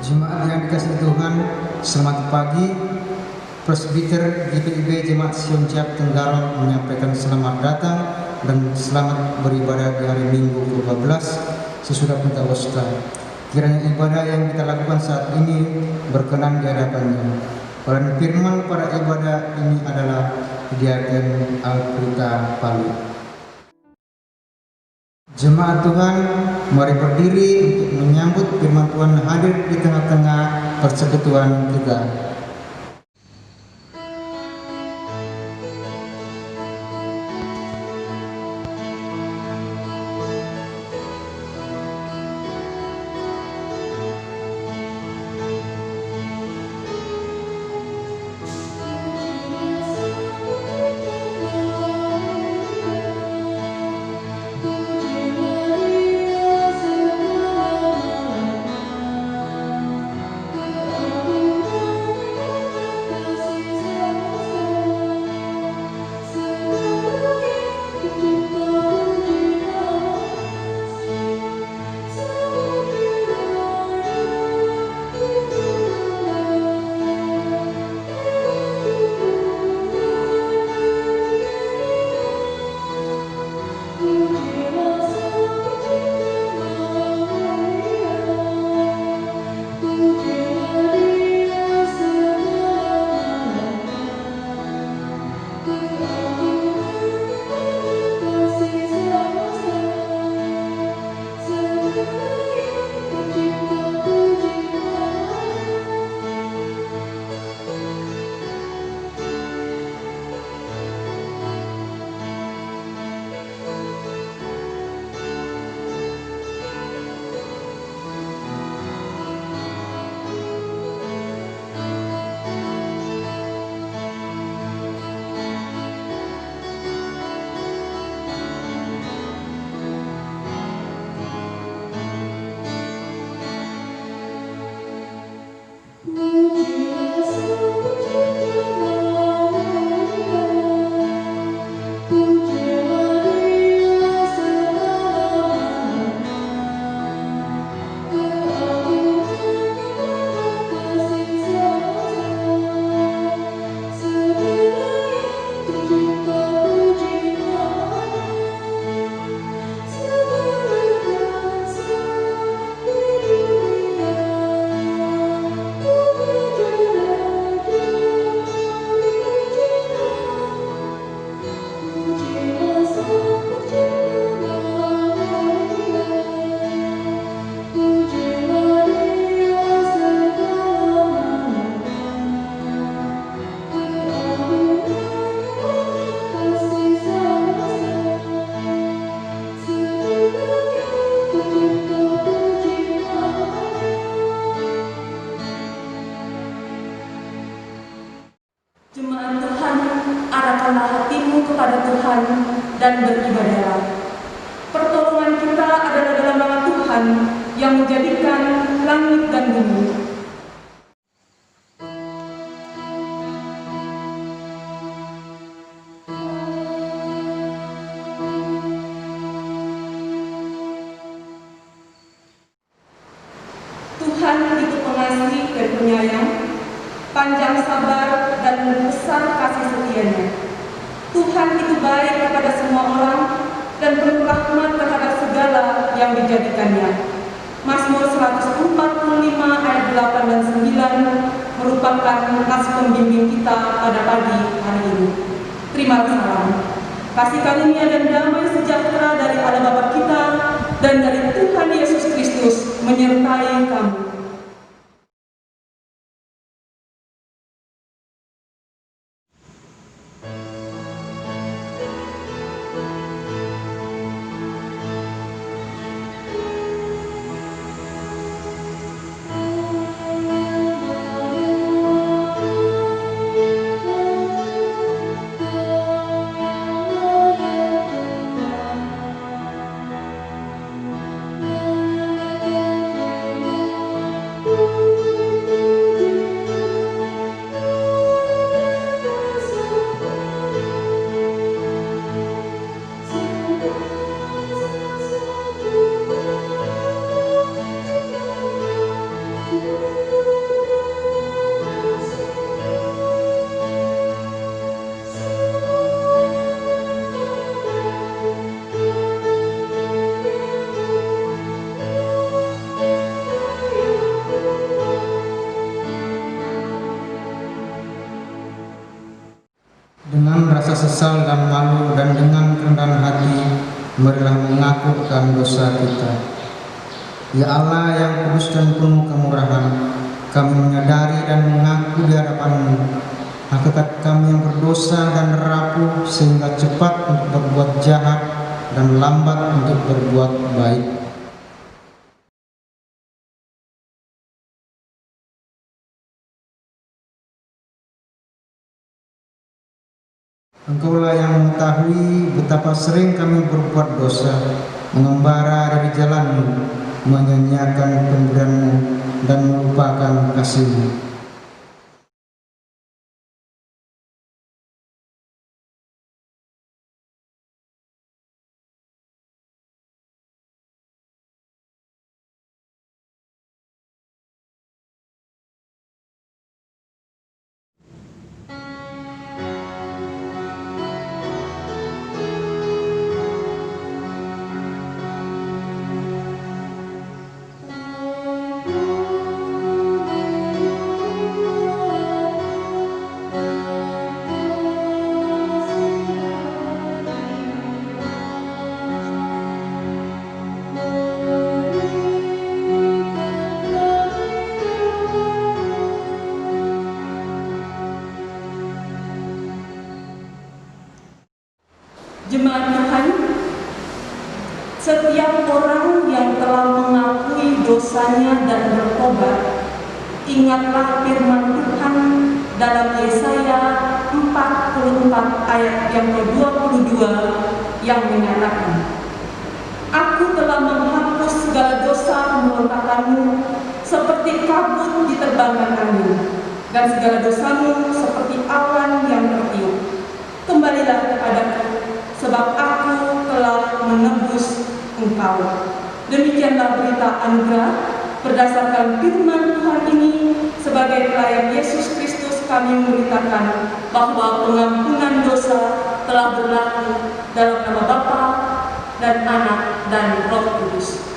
Jemaat yang dikasihi Tuhan, selamat pagi. Presbiter GPIB Jemaat Sion Ciak Tenggarong menyampaikan selamat datang dan selamat beribadah di hari Minggu ke-12 sesudah Pentakosta. Kiranya ibadah yang kita lakukan saat ini berkenan di hadapannya. Dan firman pada ibadah ini adalah Diaken Alprita Palu. Jemaat Tuhan, mari berdiri untuk menyambut firman Tuhan hadir di tengah-tengah persekutuan kita. Jemaat Tuhan, arahkanlah hatimu kepada Tuhan dan beribadahlah. Pertolongan kita adalah dalam nama Tuhan yang menjadikan langit dan bumi. Tuhan itu pengasih dan penyayang, panjang sabar dan besar kasih setianya. Tuhan itu baik kepada semua orang dan penuh rahmat terhadap segala yang dijadikannya. Mazmur 145 ayat 8 dan 9 merupakan nas pembimbing kita pada pagi hari ini. Terimalah salam, kasih karunia dan damai sejahtera dari Allah Bapa kita dan dari Tuhan Yesus Kristus menyertai kamu. kesal dan malu, dan dengan kerendahan hati marilah mengaku akan dosa kita. Ya Allah yang kudus dan penuh kemurahan, kami menyadari dan mengaku di hadapan-Mu hakikat kami yang berdosa dan rapuh, sehingga cepat untuk berbuat jahat dan lambat untuk berbuat baik. Engkaulah yang mengetahui betapa sering kami berbuat dosa, mengembara dari jalan-Mu, menyanyiakan pemberian-Mu, dan melupakan kasih-Mu. Jemaat Tuhan, setiap orang yang telah mengakui dosanya dan bertobat, ingatlah firman Tuhan dalam Yesaya 44 ayat yang ke-22 yang menyatakan, Aku telah menghapus segala dosa pemberontakanmu seperti kabut diterbangkan angin, dan segala dosamu seperti awan yang tertiup. Kembalilah kepadaku, sebab aku telah menebus engkau. Demikianlah berita anugerah berdasarkan firman Tuhan ini. Sebagai pelayan Yesus Kristus, kami memberitakan bahwa pengampunan dosa telah berlaku dalam nama Bapa dan Anak dan Roh Kudus.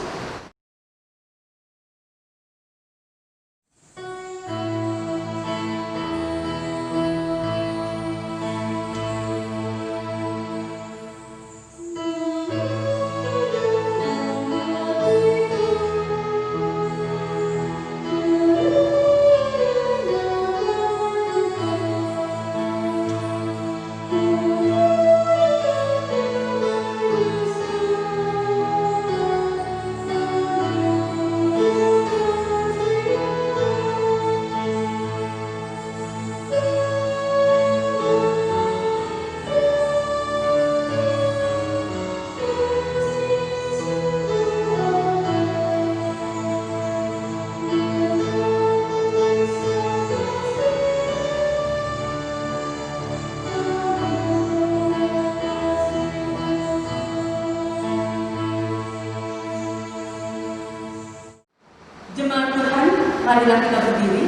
Jemaat Tuhan, marilah kita berdiri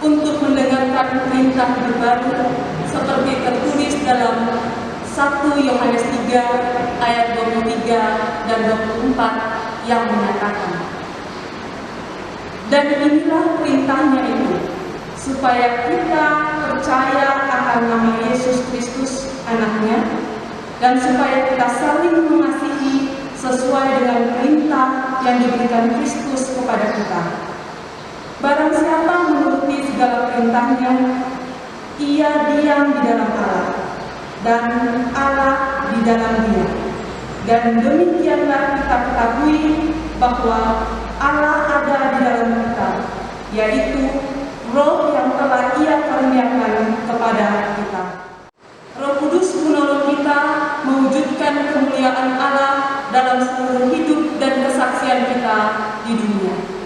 untuk mendengarkan perintah hidup baru seperti tertulis dalam 1 Yohanes 3 ayat 23 dan 24 yang menyatakan, Dan inilah perintahnya itu, supaya kita percaya akan nama Yesus Kristus anaknya, dan supaya kita saling mengasihi sesuai dengan perintah yang diberikan Kristus kepada kita. Barang siapa menuruti segala perintahnya, ia diam di dalam Allah, dan Allah di dalam dia. Dan demikianlah kita ketahui bahwa Allah ada di dalam kita, yaitu Roh yang telah Ia karuniakan kepada kita. Roh Kudus menolong kita mewujudkan kemuliaan Allah dalam seluruh hidup dan kesaksian kita di dunia.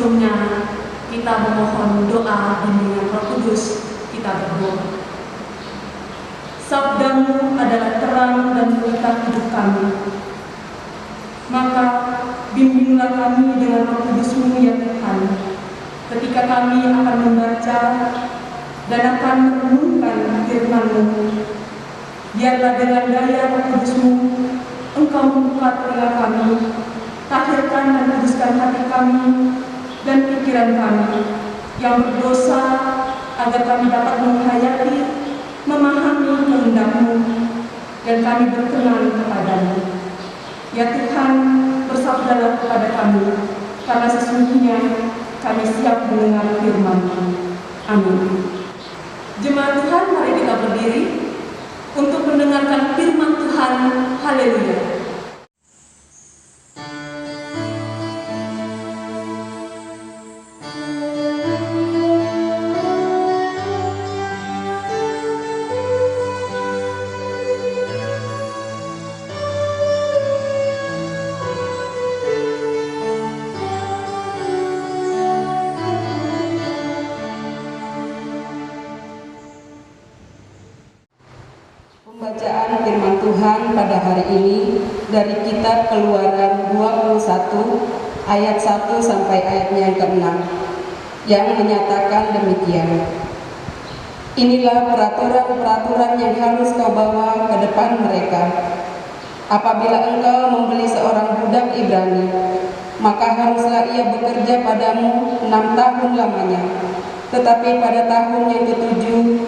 sebelumnya kita memohon doa bimbingan Roh Kudus, kita berdoa. Sabdamu adalah terang dan pelita hidup kami. Maka bimbinglah kami dengan Roh Kudus-Mu ya Tuhan, ketika kami akan membaca dan akan merenungkan firman-Mu. Biarlah dengan daya Roh Kudus-Mu Engkau membuka telinga kami, tahirkan dan kuduskan hati kami dan pikiran kami yang berdosa, agar kami dapat menghayati, memahami kehendak-Mu, dan kami berkenan kepadamu. Ya Tuhan, bersabdalah kepada kami, karena sesungguhnya kami siap mendengar firman-Mu. Amin. Jemaat Tuhan, mari kita berdiri untuk mendengarkan firman Tuhan. Haleluya. Pembacaan firman Tuhan pada hari ini dari kitab Keluaran 21 ayat 1 sampai ayatnya yang ke-6 yang menyatakan demikian. Inilah peraturan-peraturan yang harus kau bawa ke depan mereka. Apabila engkau membeli seorang budak Ibrani, maka haruslah ia bekerja padamu 6 tahun lamanya. Tetapi pada tahun yang ke-7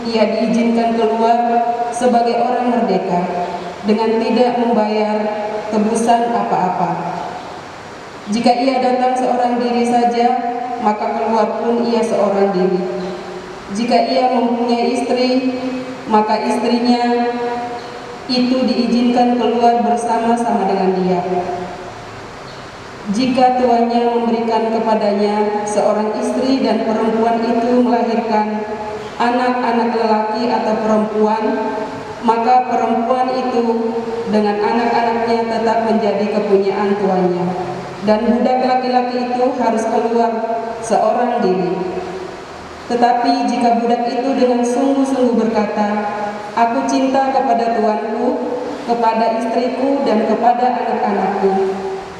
ia diizinkan keluar sebagai orang merdeka dengan tidak membayar tebusan apa-apa. Jika ia datang seorang diri saja, maka keluar pun ia seorang diri. Jika ia mempunyai istri, maka istrinya itu diizinkan keluar bersama-sama dengan dia. Jika tuannya memberikan kepadanya seorang istri dan perempuan itu melahirkan anak-anak lelaki atau perempuan, maka perempuan itu dengan anak-anaknya tetap menjadi kepunyaan tuannya, dan budak laki-laki itu harus keluar seorang diri. Tetapi jika budak itu dengan sungguh-sungguh berkata, "Aku cinta kepada tuanku, kepada istriku, dan kepada anak-anakku,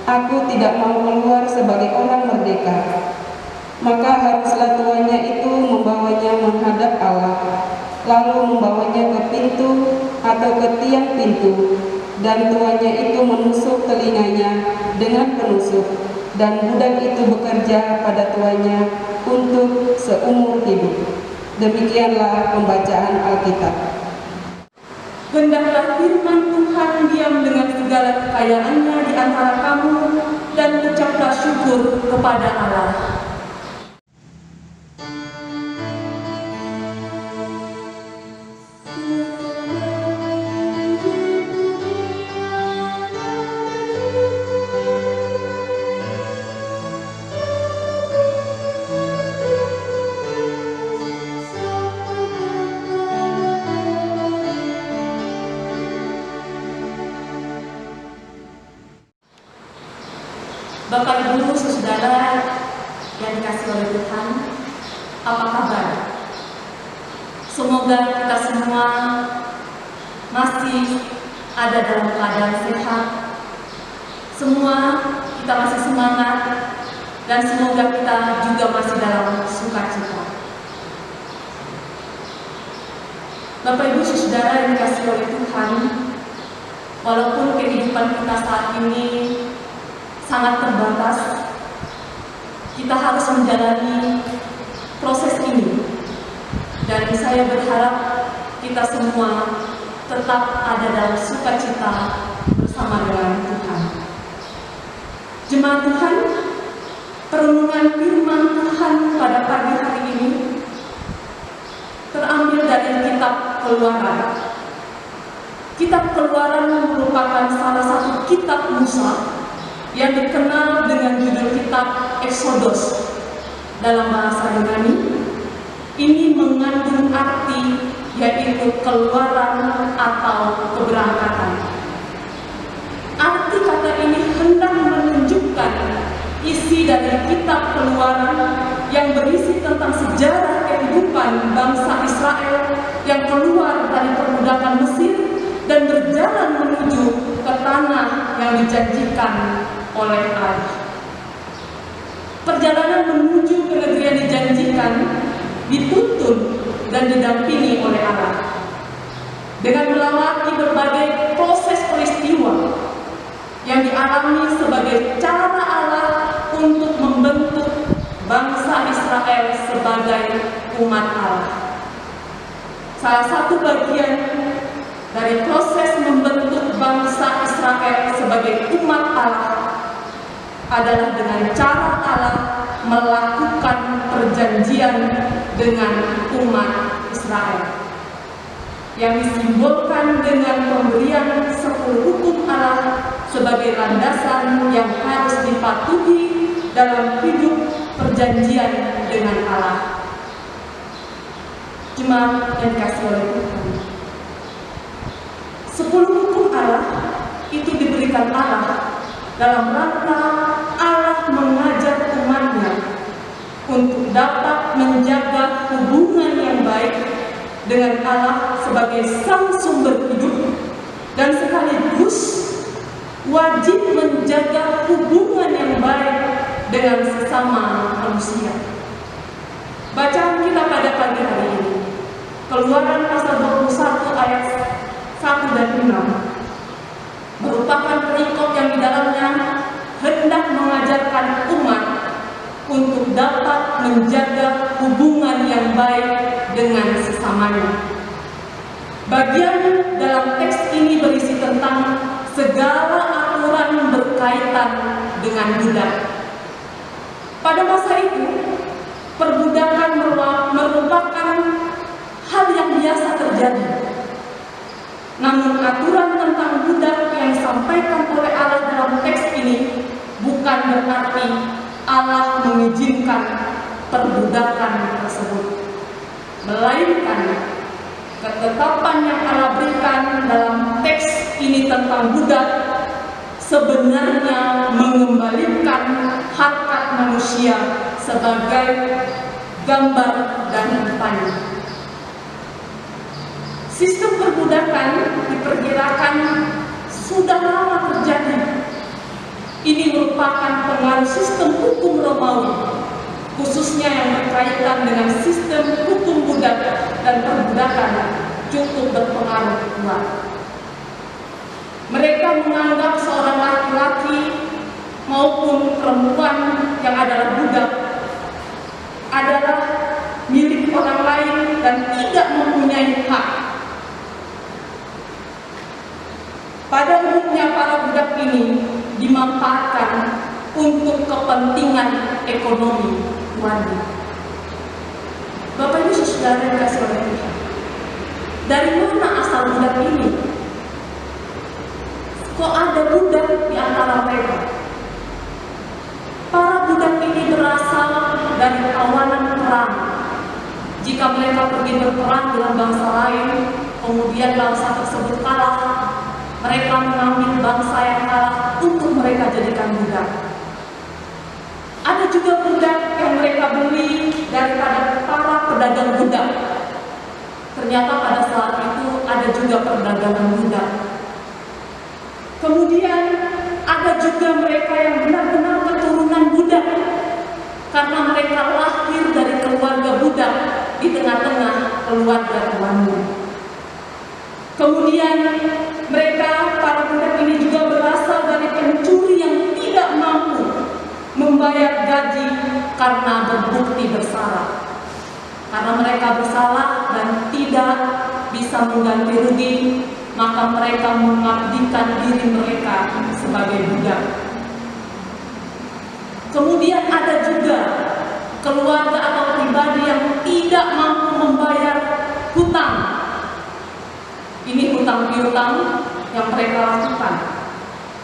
aku tidak mau keluar sebagai orang merdeka," maka haruslah tuannya itu membawanya menghadap Allah, lalu membawanya ke pintu atau ke tiang pintu, dan tuannya itu menusuk telinganya dengan penusuk, dan budak itu bekerja pada tuannya untuk seumur hidup. Demikianlah pembacaan Alkitab. Hendaklah firman Tuhan diam dengan segala kekayaannya di antara kamu, dan ucaplah syukur kepada Allah. Bapak Ibu, saudara yang dikasihi oleh Tuhan, apa kabar? Semoga kita semua masih ada dalam keadaan sehat, semua kita masih semangat, dan semoga kita juga masih dalam sukacita. Bapak Ibu, saudara yang dikasihi oleh Tuhan, walaupun kehidupan kita saat ini sangat terbatas, kita harus menjalani proses ini, dan saya berharap kita semua tetap ada dalam sukacita bersama dengan Tuhan. Jemaat Tuhan, perenungan firman Tuhan pada pagi hari ini terambil dari kitab Keluaran. Kitab Keluaran merupakan salah satu kitab Musa yang dikenal dengan judul kitab Exodus. Dalam bahasa Yunani, ini mengandung arti yaitu keluaran atau keberangkatan. Arti kata ini hendak menunjukkan isi isi dari kitab Keluaran yang berisi tentang sejarah kehidupan bangsa Israel yang keluar dari perbudakan Mesir dan berjalan menuju ke tanah yang dijanjikan oleh Allah. Perjalanan menuju ke negeri yang dijanjikan dituntun dan didampingi oleh Allah dengan melewati berbagai proses peristiwa yang dialami sebagai cara Allah untuk membentuk bangsa Israel sebagai umat Allah. Salah satu bagian dari proses membentuk bangsa Israel sebagai umat Allah adalah dengan cara Allah melakukan perjanjian dengan umat Israel yang disimbolkan dengan pemberian 10 hukum Allah sebagai landasan yang harus dipatuhi dalam hidup perjanjian dengan Allah. Jemaat yang dikasihi oleh Tuhan, 10 hukum Allah itu diberikan Allah dalam rangka Allah mengajar umatnya untuk dapat menjaga hubungan yang baik dengan Allah sebagai sang sumber hidup dan sekaligus wajib menjaga hubungan yang baik dengan sesama manusia. Bacaan kita pada pagi hari ini, Keluaran pasal 21 ayat 1 dan 6, merupakan perikop yang di dalamnya hendak mengajarkan umat untuk dapat menjaga hubungan yang baik dengan sesamanya. Bagian dalam teks ini berisi tentang segala aturan berkaitan dengan budak. Pada masa itu, perbudakan merupakan hal yang biasa terjadi. Namun aturan tentang budak yang disampaikan oleh Allah dalam teks ini bukan berarti Allah mengizinkan perbudakan tersebut, melainkan ketetapan yang Allah berikan dalam teks ini tentang budak sebenarnya mengembalikan harkat manusia sebagai gambar dan rupanya. Sistem perbudakan diperkirakan sudah lama terjadi. Ini merupakan pengaruh sistem hukum Romawi, khususnya yang berkaitan dengan sistem hukum budak dan perbudakan cukup berpengaruh kuat. Mereka menganggap seorang laki-laki maupun perempuan yang adalah budak adalah milik orang lain dan tidak mempunyai hak. Pada umumnya para budak ini dimanfaatkan untuk kepentingan ekonomi keluarga. Bapak Ibu Saudara yang dikasihi oleh Tuhan, dari mana asal budak ini? Kok ada budak di antara mereka? Para budak ini berasal dari tawanan perang. Jika mereka pergi berperang dengan bangsa lain, kemudian bangsa tersebut kalah, mereka mengambil bangsa yang kalah untuk mereka jadikan budak. Ada juga budak yang mereka beli daripada para pedagang budak. Ternyata pada saat itu ada juga perdagangan budak. Kemudian ada juga mereka yang benar-benar keturunan budak, karena mereka lahir dari keluarga budak di tengah-tengah keluarga tuannya. Kemudian mereka, para budak ini juga berasal dari pencuri yang tidak mampu membayar gaji karena berbukti bersalah. Karena mereka bersalah dan tidak bisa mengganti rugi, maka mereka mengabdikan diri mereka sebagai budak. Kemudian ada juga keluarga atau pribadi yang tidak mampu membayar hutang. Ini hutang piutang yang mereka lakukan.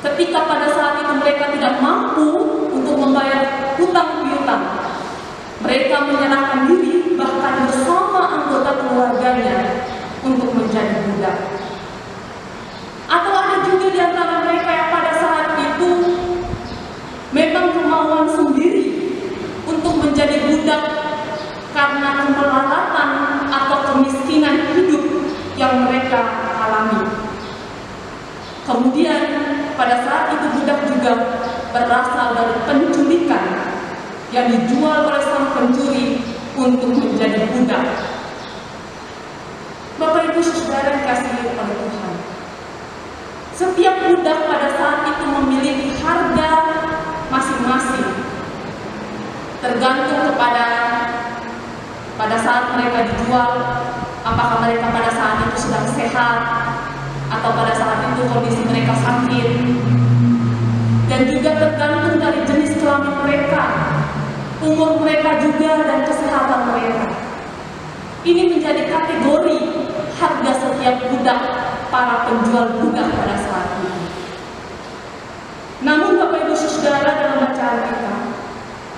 Ketika pada saat itu mereka tidak mampu untuk membayar hutang piutang, mereka menyerahkan diri bahkan bersama anggota keluarganya untuk menjadi budak. Atau ada juga di antara mereka yang pada saat itu memang kemauan sendiri yang mereka alami. Kemudian pada saat itu budak juga berasal dari penculikan yang dijual oleh sang pencuri untuk menjadi budak. Bapak Ibu Saudara dikasihi oleh Tuhan, setiap budak pada saat itu memiliki harga masing-masing, tergantung kepada pada saat mereka dijual, apakah mereka pada saat itu sedang sehat atau pada saat itu kondisi mereka sakit, dan juga tergantung dari jenis kelamin mereka, umur mereka juga, dan kesehatan mereka. Ini menjadi kategori harga setiap budak para penjual budak pada saat itu. Namun Bapak Ibu Saudara, dalam bacaan kita,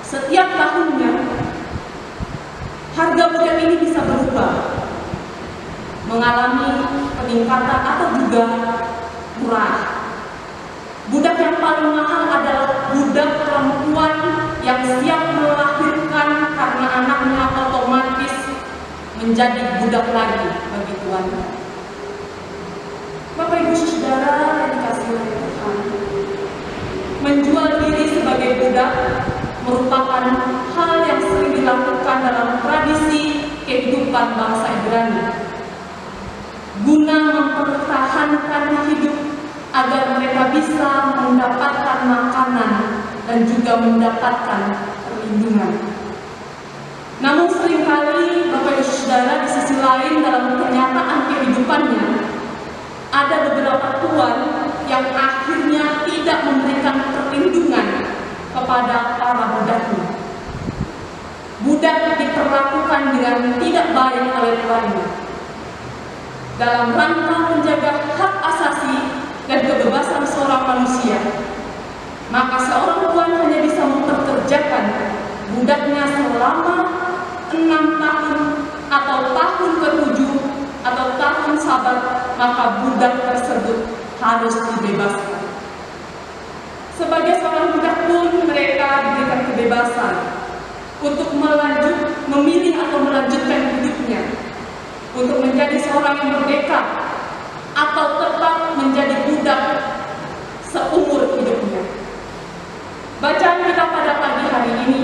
setiap tahunnya harga budak ini bisa berubah, mengalami peningkatan atau juga murah. Budak yang paling mahal adalah budak perempuan yang siap melahirkan karena anaknya otomatis menjadi budak lagi bagi tuannya. Bapak Ibu Saudara yang dikasihi oleh Tuhan, menjual diri sebagai budak merupakan hal yang sering dilakukan dalam tradisi kehidupan bangsa Ibrani, guna mempertahankan hidup agar mereka bisa mendapatkan makanan dan juga mendapatkan perlindungan. Namun seringkali Bapak Ibu Saudara, di sisi lain dalam kenyataan kehidupannya, ada beberapa tuan yang akhirnya tidak memberikan perlindungan kepada para budaknya. Budak diperlakukan dengan tidak baik oleh tuannya. Dalam rangka menjaga hak asasi dan kebebasan seorang manusia, maka seorang tuan hanya bisa memperkerjakan budaknya selama 6 tahun atau tahun ke-7 atau tahun sabat, maka budak tersebut harus dibebaskan. Sebagai seorang budak pun mereka diberikan kebebasan untuk memilih atau melanjutkan hidupnya, untuk menjadi seorang yang merdeka atau tetap menjadi budak seumur hidupnya. Bacaan kita pada pagi hari ini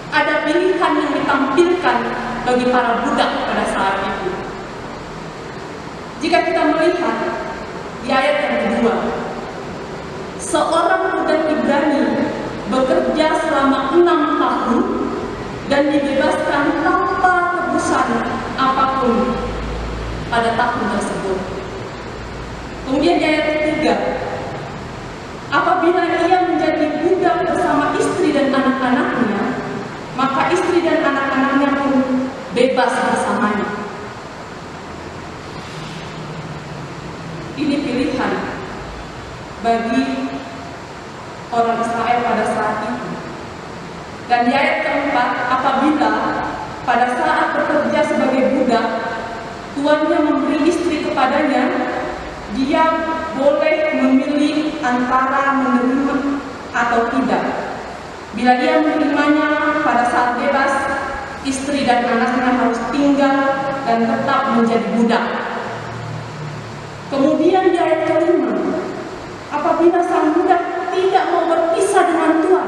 ada pilihan yang ditampilkan bagi para budak pada saat itu. Jika kita melihat di ayat yang kedua, seorang budak Ibrani bekerja selama 6 tahun dan dibebaskan tanpa tebusan apapun pada tahun tersebut. Kemudian di ayat ketiga, apabila ia menjadi budak bersama istri dan anak-anaknya, maka istri dan anak-anaknya pun bebas bersamanya. Ini pilihan bagi orang Israel pada saat itu. Dan di ayat keempat, apabila pada saat bekerja sebagai budak, tuannya memberi istri kepadanya, dia boleh memilih antara menerima atau tidak. Bila dia menerimanya, pada saat bebas, istri dan anaknya harus tinggal dan tetap menjadi budak. Kemudian di ayat kelima, apabila sang budak tidak mau berpisah dengan tuan,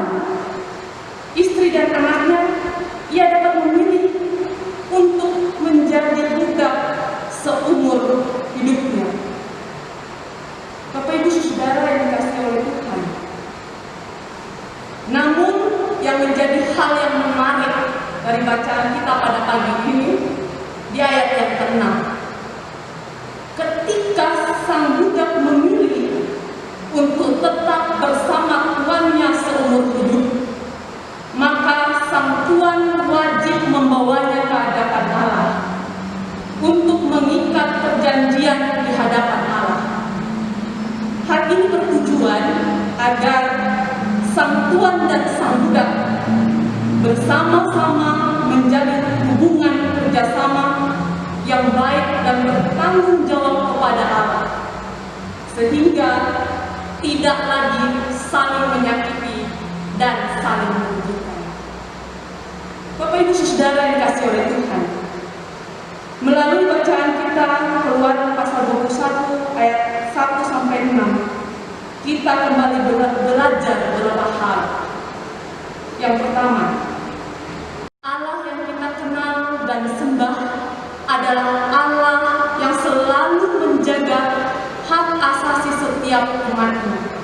istri dan anaknya, ia dapat memilih untuk menjadi budak seumur hidupnya. Bapak Ibu Saudara yang dikasihi oleh Tuhan, namun yang menjadi hal yang menarik dari bacaan kita pada pagi ini di ayat yang ke-6, ketika sang budak memilih untuk tetap bersama tuannya seumur hidup, maka sang tuan wajib membawanya ke hadapan Allah untuk mengikat perjanjian di hadapan Allah. Hal ini bertujuan agar sang tuan dan sang budak bersama-sama menjalin hubungan kerjasama yang baik dan bertanggung jawab kepada Allah, sehingga tidak lagi saling menyakiti dan saling merugikan. Bapak Ibu Saudara yang dikasihi oleh Tuhan, melalui bacaan kita kita Keluaran pasal 21 ayat 1 sampai 6, kita kembali belajar beberapa hal. Yang pertama, Allah yang kita kenal dan sembah adalah Allah yang selalu menjaga hak asasi setiap umatnya.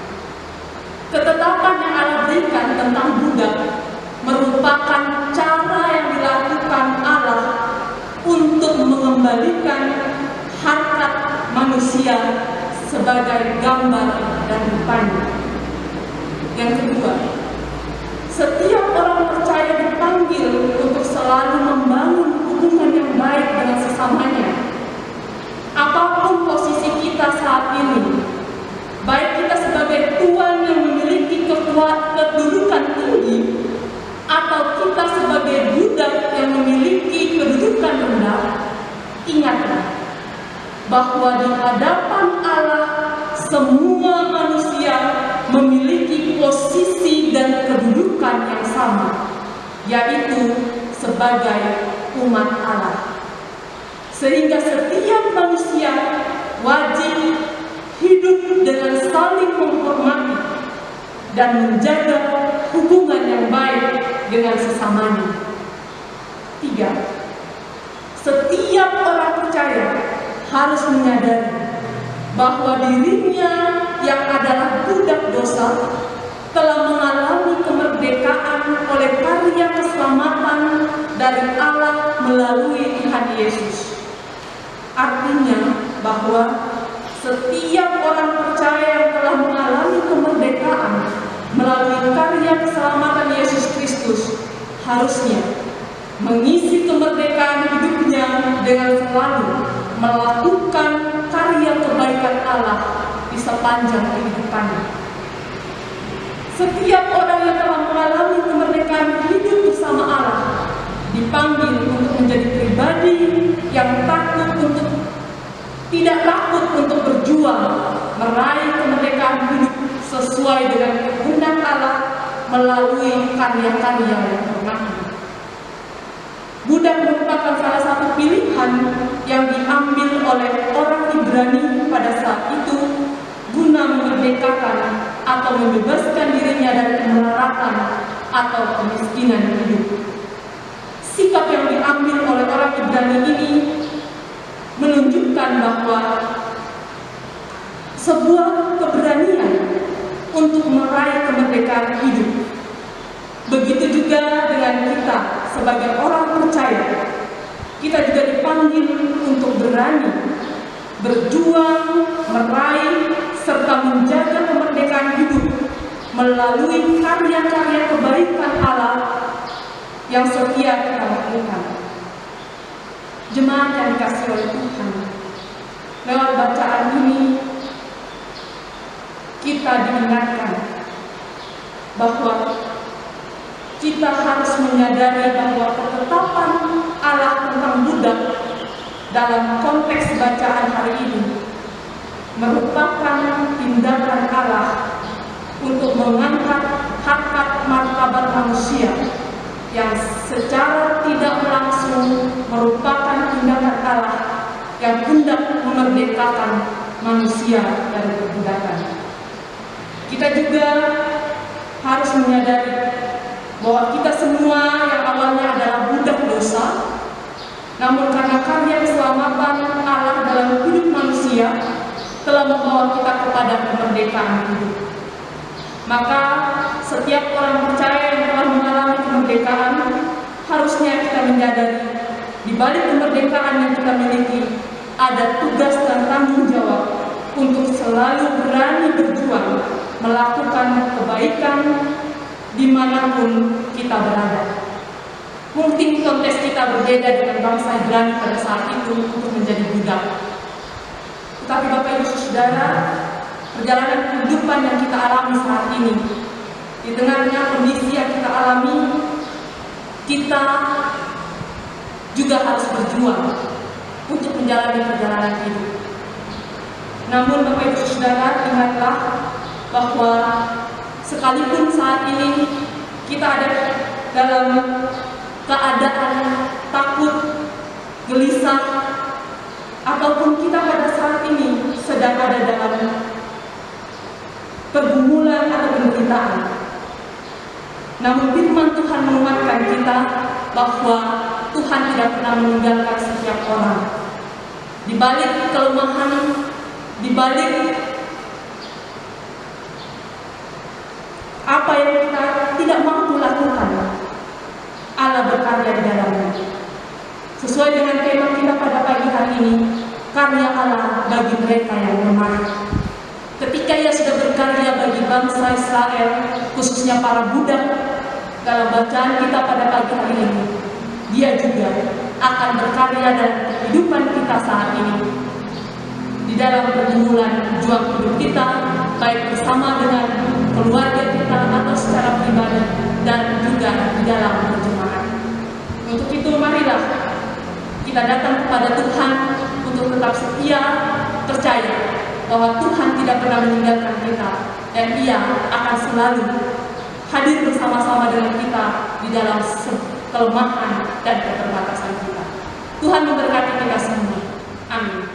Ketetapan yang Allah berikan tentang budak merupakan cara yang dilakukan Allah untuk mengembalikan harkat manusia sebagai gambar dan rupanya. Yang kedua, setiap orang percaya dipanggil untuk selalu membangun hubungan yang baik dengan sesamanya. Apapun posisi kita saat ini, baik kita sebagai tuan yang memiliki kedudukan tinggi atau kita sebagai budak yang memiliki kedudukan rendah, ingatlah bahwa di hadapan Allah semua manusia memiliki posisi dan kedudukan yang sama, yaitu sebagai umat Allah. Sehingga setiap manusia wajib hidup dengan saling menghormati dan menjaga hubungan yang baik dengan sesamanya. 3. Setiap orang percaya harus menyadari bahwa dirinya yang adalah budak dosa telah mengalami kemerdekaan oleh karya keselamatan dari Allah melalui Tuhan Yesus. Artinya bahwa setiap orang percaya yang telah mengalami kemerdekaan melalui karya keselamatan Yesus Kristus harusnya mengisi kemerdekaan hidupnya dengan selalu melakukan karya kebaikan Allah di sepanjang kehidupannya. Setiap orang yang telah mengalami kemerdekaan hidup bersama Allah dipanggil untuk menjadi pribadi yang tidak takut untuk berjuang meraih kemerdekaan hidup sesuai dengan kehendak Allah melalui karya-karya yang bermakna. Budak merupakan salah satu pilihan yang diambil oleh orang Ibrani pada saat itu guna memerdekakan atau membebaskan dirinya dari kemelaratan atau kemiskinan hidup. Sikap yang diambil oleh orang Ibrani ini menunjukkan bahwa sebuah keberanian untuk meraih kemerdekaan hidup. Begitu juga dengan kita sebagai orang percaya, kita juga dipanggil untuk berani berjuang, meraih, serta menjaga kemerdekaan hidup melalui karya-karya kebaikan Allah yang setia kita lakukan. Jemaat yang dikasihi oleh Tuhan, lewat bacaan ini kita diingatkan bahwa kita harus menyadari bahwa ketetapan Allah tentang budak dalam konteks bacaan hari ini merupakan tindakan Allah untuk mengangkat harkat martabat manusia yang secara tidak langsung merupakan tindakan Allah yang hendak memerdekakan manusia dari perbudakan. Kita juga harus menyadari bahwa kita semua yang awalnya adalah budak dosa, namun karena karya keselamatan Allah dalam hidup manusia telah membawa kita kepada kemerdekaan hidup. Maka setiap orang percaya yang telah mengalami kemerdekaan harusnya kita menyadari di balik kemerdekaan yang kita miliki ada tugas dan tanggung jawab untuk selalu berani berjuang melakukan kebaikan dimanapun kita berada. Mungkin konteks kita berbeda dengan bangsa Ibrani pada saat itu untuk menjadi budak. Tetapi Bapak Ibu Saudara, perjalanan kehidupan yang kita alami saat ini, di tengah-tengah kondisi yang kita alami, kita juga harus berjuang untuk menjalani perjalanan hidup. Namun Bapak Ibu Saudara, ingatlah bahwa sekalipun saat ini kita ada dalam keadaan takut, gelisah, atau Namun firman Tuhan menguatkan kita bahwa Tuhan tidak pernah meninggalkan setiap orang. Di balik kelemahan, di balik apa yang kita tidak mampu lakukan, Allah berkarya di dalamnya. Sesuai dengan tema kita pada pagi hari ini, karya Allah bagi mereka yang lemah. Ketika Ia sudah berkarya bagi bangsa Israel, khususnya para budak, dalam bacaan kita pada pagi hari ini, Dia juga akan berkarya dalam kehidupan kita saat ini. Di dalam pergumulan juang hidup kita, baik bersama dengan keluarga kita atau secara pribadi, dan juga di dalam perjemaat. Untuk itu marilah kita datang kepada Tuhan untuk tetap setia, percaya bahwa Tuhan tidak pernah meninggalkan kita, dan Ia akan selalu hadir bersama-sama dengan kita di dalam kelemahan dan keterbatasan kita. Tuhan memberkati kita semua. Amin.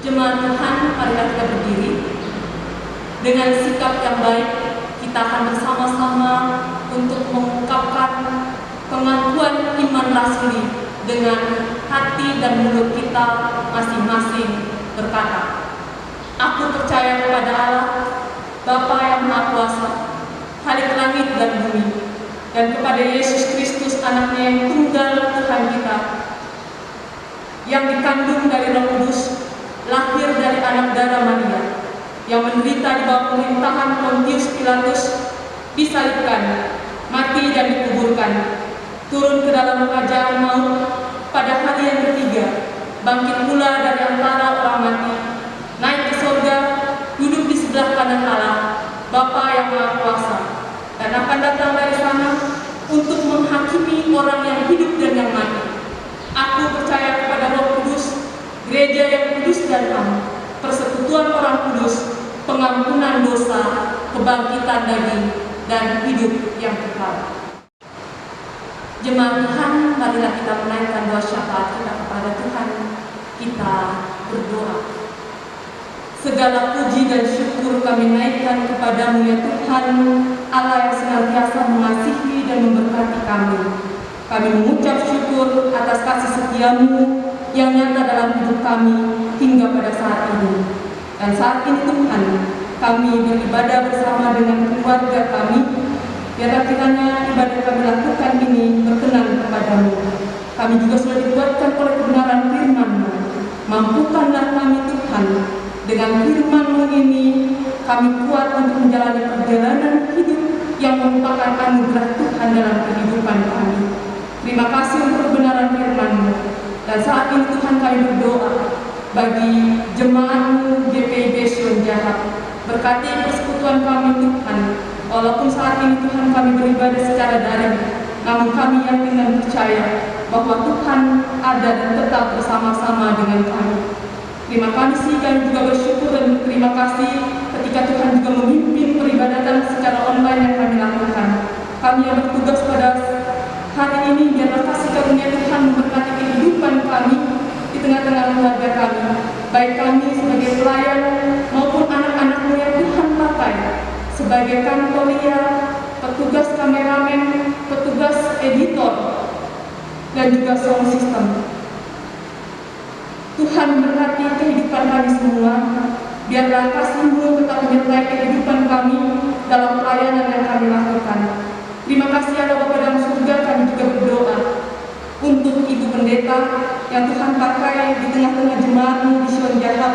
Jemaat Tuhan, marilah kita berdiri. Dengan sikap yang baik, kita akan bersama-sama untuk mengungkapkan pengakuan iman rasuli dengan hati dan mulut kita masing-masing berkata, "Aku percaya kepada Allah, Bapa yang Maha Kuasa, Khalik langit dan bumi, dan kepada Yesus Kristus, Anaknya yang tunggal Tuhan kita, yang dikandung dari Roh Kudus, lahir dari anak darah Maria, yang menderita di bawah pemerintahan Pontius Pilatus, disalibkan, mati dan dikuburkan, turun ke dalam kerajaan maut, pada hari yang ketiga, bangkit pula dari antara orang mati, naik ke surga, duduk di sebelah kanan Allah, Bapa yang Maha Kuasa, dan akan datang dari sana untuk menghakimi orang yang hidup dan yang mati. Aku percaya kepada Roh Kudus, gereja yang kudus dan am, persekutuan orang kudus, pengampunan dosa, kebangkitan daging, dan hidup yang kekal." Jemaat Tuhan, marilah kita menaikkan doa syafaat kita kepada Tuhan. Kita berdoa. Segala puji dan syukur kami naikkan kepadamu ya Tuhan, Allah yang senantiasa mengasihi dan memberkati kami. Kami mengucap syukur atas kasih setiamu yang nyata dalam hidup kami hingga pada saat ini. Dan saat ini Tuhan, kami beribadah bersama dengan keluarga kami. Biarlah kiranya ibadah kami lakukan ini berkenan kepadamu. Kami juga sudah dikuatkan oleh kebenaran firman-Mu. Mampukanlah kami Tuhan, dengan firman-Mu ini kami kuat untuk menjalani perjalanan hidup yang merupakan anugerah Tuhan dalam kehidupan kami. Terima kasih untuk kebenaran firman-Mu. Dan saat ini Tuhan kami berdoa bagi jemaat-Mu GPIB Sion Jahat. Berkati persekutuan kami Tuhan. Walaupun saat ini Tuhan kami beribadah secara daring, namun kami yakin dan percaya bahwa Tuhan ada dan tetap bersama-sama dengan kami. Terima kasih, kami juga bersyukur dan terima kasih ketika Tuhan juga memimpin peribadatan secara online yang kami lakukan. Kami yang bertugas pada hari ini, biarlah kasih karunia Tuhan memberkati kehidupan kami di tengah-tengah keluarga kami, baik kami sebagai pelayan maupun anak-anak-Mu yang Tuhan pakai sebagai kantoria, petugas kameramen, petugas editor, dan juga sound system. Tuhan berkati kehidupan kami semua, biarlah kasih-Mu tetap menyertai kehidupan kami dalam pelayanan yang kami lakukan. Terima kasih Allah Bapa dalam surga, kami juga berdoa untuk Ibu Pendeta yang Tuhan pakai di tengah-tengah jemaat-Mu di Sion Jahat.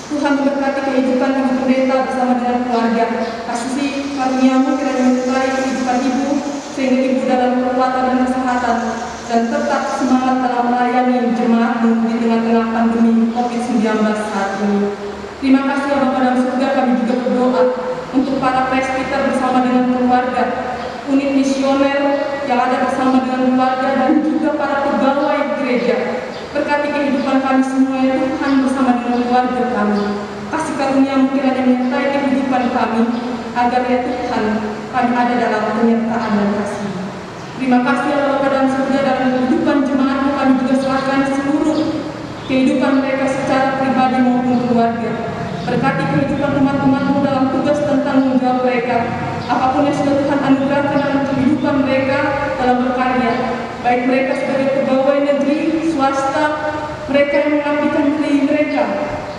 Tuhan memberkati kehidupan Ibu Pendeta bersama dengan keluarga. Kasih karunia-Mu kiranya menyertai kehidupan Ibu, sehingga Ibu dalam kekuatan dan kesehatan dan tetap semangat dalam melayani jemaat-Mu di tengah-tengah pandemi COVID-19 saat ini. Terima kasih Allah Bapa dalam surga, kami juga berdoa untuk para presbiter bersama dengan keluarga, unit misioner yang ada bersama dengan keluarga, dan juga para pegawai gereja. Berkati kehidupan kami semua ya Tuhan bersama dengan keluarga kami. Kasih karunia-Mu kiranya menyertai kehidupan kami, agar ya Tuhan kami ada dalam penyertaan dan kasih. Terima kasih Allah Bapa dalam surga, dalam kehidupan jemaat-Mu kami juga serahkan seluruh kehidupan mereka secara pribadi maupun keluarga. Berkati kehidupan umat-umat-Mu dalam tugas dan tanggung jawab mereka. Apapun yang sudah Tuhan anugerahkan dalam kehidupan mereka dalam berkarya, baik mereka sebagai pegawai negeri, swasta, mereka yang mengabdikan diri mereka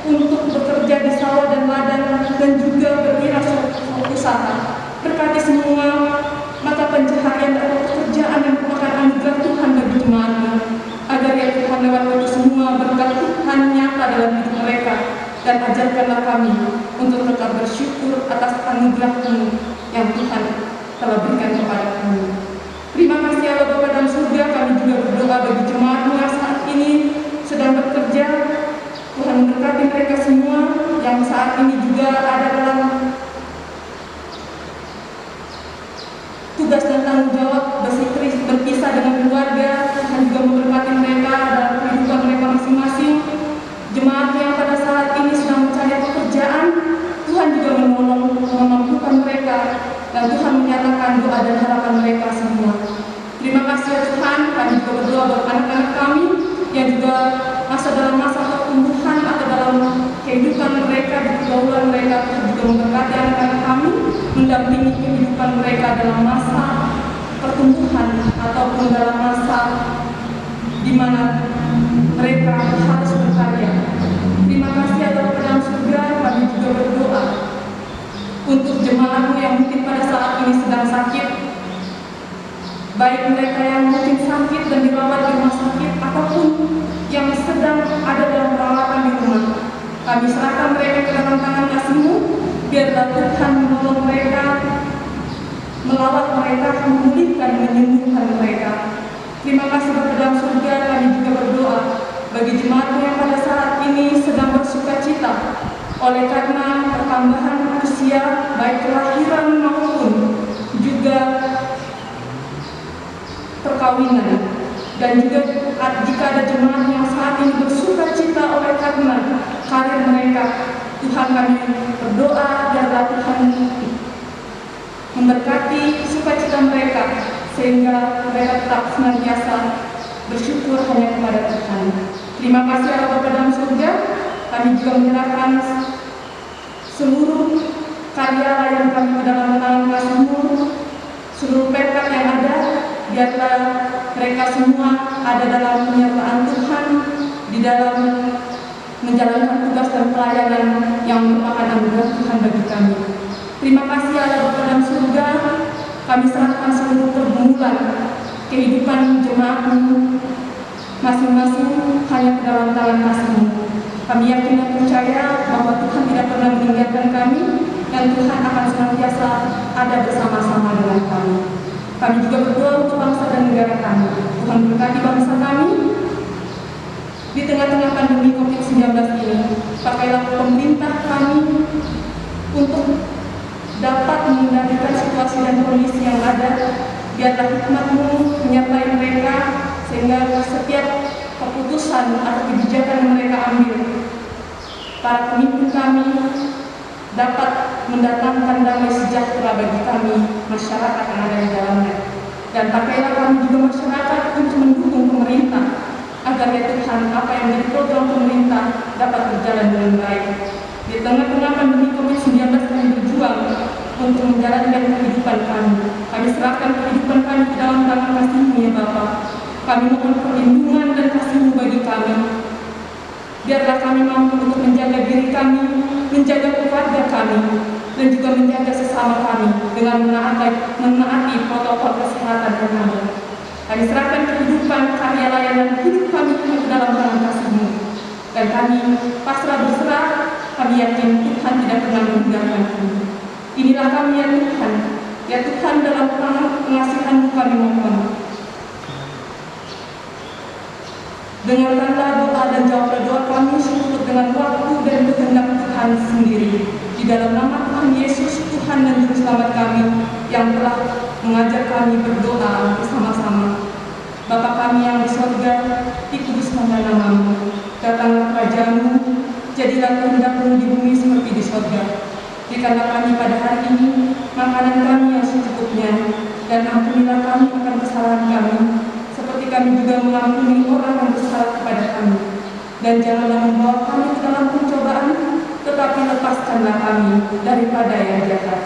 untuk bekerja di sawah dan ladang, dan juga berwirausaha. Berkati semua mata pencaharian dan pekerjaan yang merupakan anugerah Tuhan bagi jemaat-Mu, agar ya Tuhan lewat itu semua berkat Tuhan nyata dalam hidup mereka. Dan ajarkanlah kami untuk tetap bersyukur atas anugerah-Mu yang Tuhan telah berikan kepada kami. Terima kasih Allah Bapa dalam surga, kami juga berdoa bagi jemaat-Mu yang saat ini sedang bekerja. Tuhan memberkati mereka semua yang saat ini juga ada dalam tugas dan tanggung jawab berpisah dengan keluarga. Tuhan juga memberkati mereka dalam kehidupan mereka masing-masing. Jemaat yang pada saat ini sedang mencari pekerjaan, Tuhan juga menolong, memampukan mereka, dan Tuhan menyatakan doa dan harapan mereka semua. Terima kasih ya Tuhan, kami juga berdoa buat anak-anak kami yang juga dalam masa pertumbuhan atau dalam kehidupan mereka, di pergaulan mereka. Tuhan juga memberkati anak-anak kami, mendampingi kehidupan mereka dalam masa pertumbuhan ataupun dalam masa di mana mereka harus berkarya. Terima kasih atas dalam surga, kami juga berdoa untuk jemaat-Mu yang mungkin pada saat ini sedang sakit, baik mereka yang mungkin sakit dan dirawat di rumah sakit ataupun yang sedang ada dalam perawatan di rumah. Kami serahkan mereka ke dalam tangan kasih-Mu, biarlah Tuhan menolong mereka, melawat mereka, memulihkan, menyembuhkan mereka. Terima kasih Bapa dalam surga, kami juga berdoa bagi jemaat-Mu yang pada saat ini sedang bersuka cita oleh karena pertambahan usia baik kelahiran maupun juga perkawinan, dan juga jika ada jemaat yang saat ini bersuka cita oleh karena karir mereka, Tuhan kami berdoa biarlah Tuhan memberkati sukacita mereka sehingga mereka tetap senantiasa bersyukur hanya kepada Tuhan. Terima kasih Allah Bapa dalam surga, kami juga menyerahkan seluruh karya layan kami ke dalam tangan kasih-Mu, seluruh pekat yang ada, biarlah mereka semua ada dalam penyertaan Tuhan, di dalam menjalankan tugas dan pelayanan yang merupakan anugerah Tuhan bagi kami. Terima kasih Allah Bapa dalam surga, kami serahkan seluruh pergumulan kehidupan jemaat-Mu masing-masing hanya ke dalam tangan kasih-Mu. Kami yakin dan percaya bahwa Tuhan tidak pernah meninggalkan kami, dan Tuhan akan senantiasa ada bersama-sama dengan kami. Kami juga berdoa untuk bangsa dan negara kami. Tuhan berkati bangsa kami. Di tengah-tengah pandemi COVID-19 ini, pakailah pemerintah kami untuk dapat mengendalikan situasi dan kondisi yang ada. Biarlah hikmat-Mu menyertai mereka sehingga setiap keputusan atau kebijakan yang mereka ambil, para pemimpin kami dapat mendatangkan damai sejahtera bagi kami, masyarakat yang ada di dalamnya. Dan pakailah kami juga masyarakat untuk mendukung pemerintah, agar ya Tuhan, apa yang menjadi program pemerintah dapat berjalan dengan baik. Di tengah-tengah pandemi COVID-19 kami berjuang untuk menjalankan kehidupan kami. Kami serahkan kehidupan kami ke dalam tangan kasih-Mu ya Bapa. Kami mohon perlindungan dan kasih-Mu bagi kami. Biarlah kami mampu untuk menjaga diri kami, menjaga keluarga kami, dan juga menjaga sesama kami dengan menaati protokol kesehatan yang ada. Kami serahkan kehidupan, karya layanan hidup kami ke dalam tangan kasih-Mu. Dan kami pasrah berserah, kami yakin Tuhan tidak pernah meninggalkan kami. Inilah kami ya Tuhan. Ya Tuhan, dalam pengasihan-Mu kami mohon. Dengarkanlah doa dan jawablah doa kami sesuai dengan waktu dan kehendak Tuhan sendiri. Di dalam nama Tuhan Yesus, Tuhan dan Juru Selamat kami, yang telah mengajar kami berdoa bersama-sama. Bapa kami yang di sorga, dikuduskanlah nama-Mu. Datanglah kerajaan-Mu, jadilah kehendak-Mu di bumi seperti di sorga. Berikanlah kami pada hari ini makanan kami yang secukupnya, dan ampunilah kami akan kesalahan kami, seperti kami juga mengampuni orang yang bersalah kepada kami. Dan janganlah membawa kami ke dalam pencobaan, tetapi lepaskanlah kami daripada yang jahat.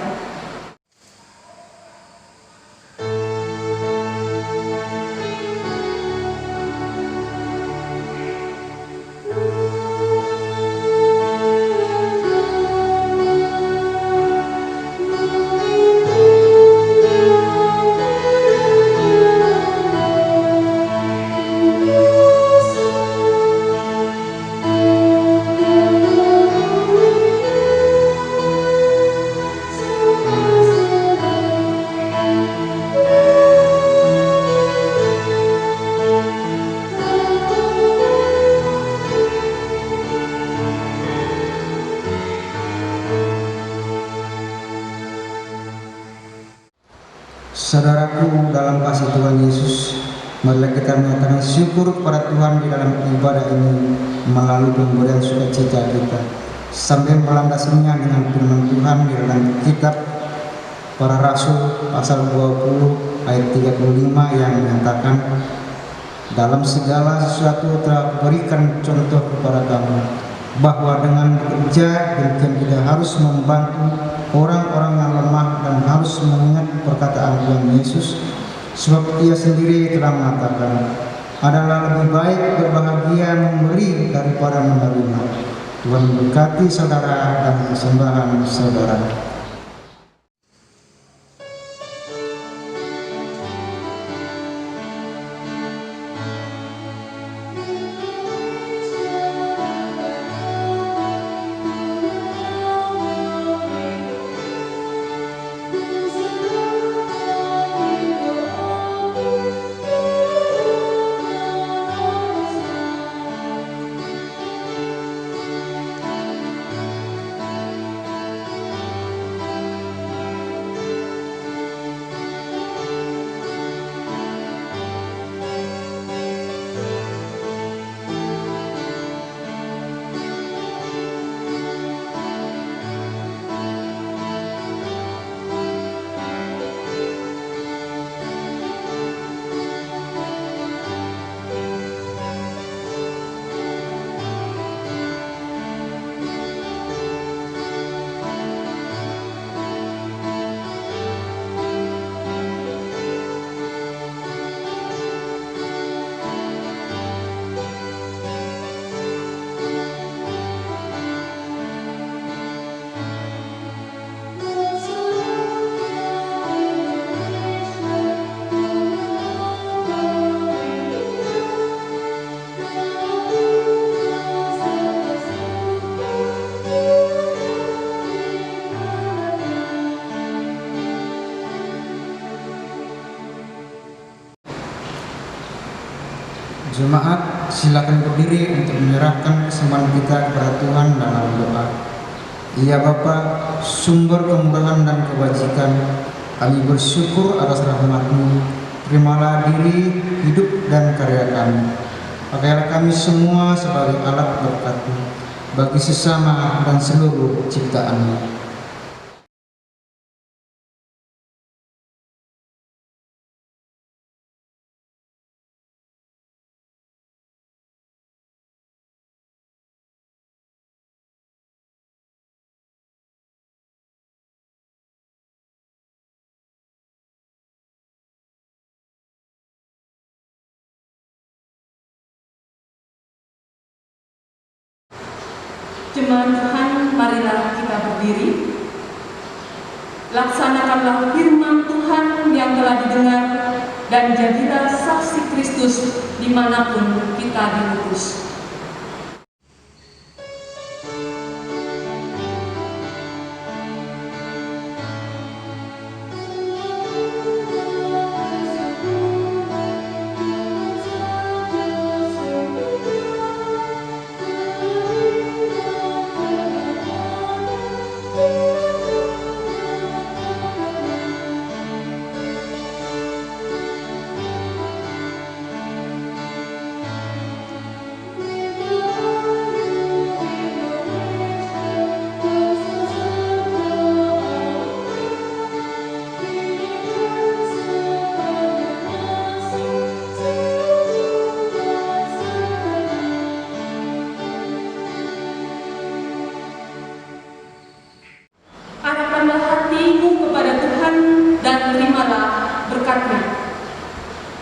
Saudaraku dalam kasih Tuhan Yesus, marilah kita menyatakan syukur kepada Tuhan di dalam ibadah ini melalui pemberian sukacita kita, sambil melandasinya dengan firman Tuhan di dalam kitab Para Rasul pasal 20 ayat 35 yang menyatakan, dalam segala sesuatu telah berikan contoh kepada kamu, bahwa dengan bekerja demikian kita harus membantu orang-orang yang lemah dan harus mengingat perkataan Tuhan Yesus, sebab Ia sendiri telah mengatakan, adalah lebih baik berbahagia memberi daripada menerima. Tuhan memberkati saudara dan persembahan saudara. Jemaat, silakan berdiri untuk menyerahkan persembahan kita kepada Tuhan dalam doa. Ya Bapa, sumber kemurahan dan kebajikan, kami bersyukur atas rahmat-Mu. Terimalah diri, hidup, dan karya kami. Pakailah kami semua sebagai alat berkat-Mu bagi sesama dan seluruh ciptaan-Mu. Jemaat Tuhan, marilah kita berdiri. Laksanakanlah firman Tuhan yang telah didengar dan jadilah saksi Kristus dimanapun kita diutus.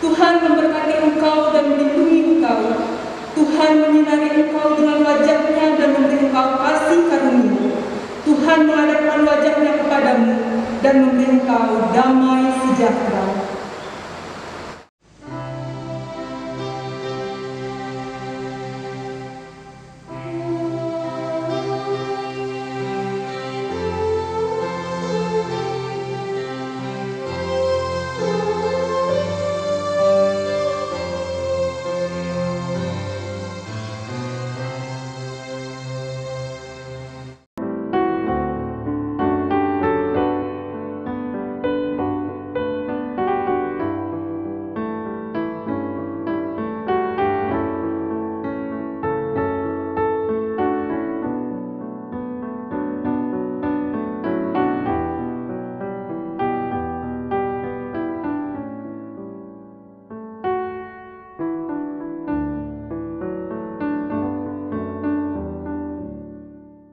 Tuhan memberkati engkau dan melindungi engkau. Tuhan menyinari engkau dengan wajah-Nya dan memberi engkau kasih karunia. Tuhan menghadapkan wajah-Nya kepadamu dan memberi engkau damai sejahtera.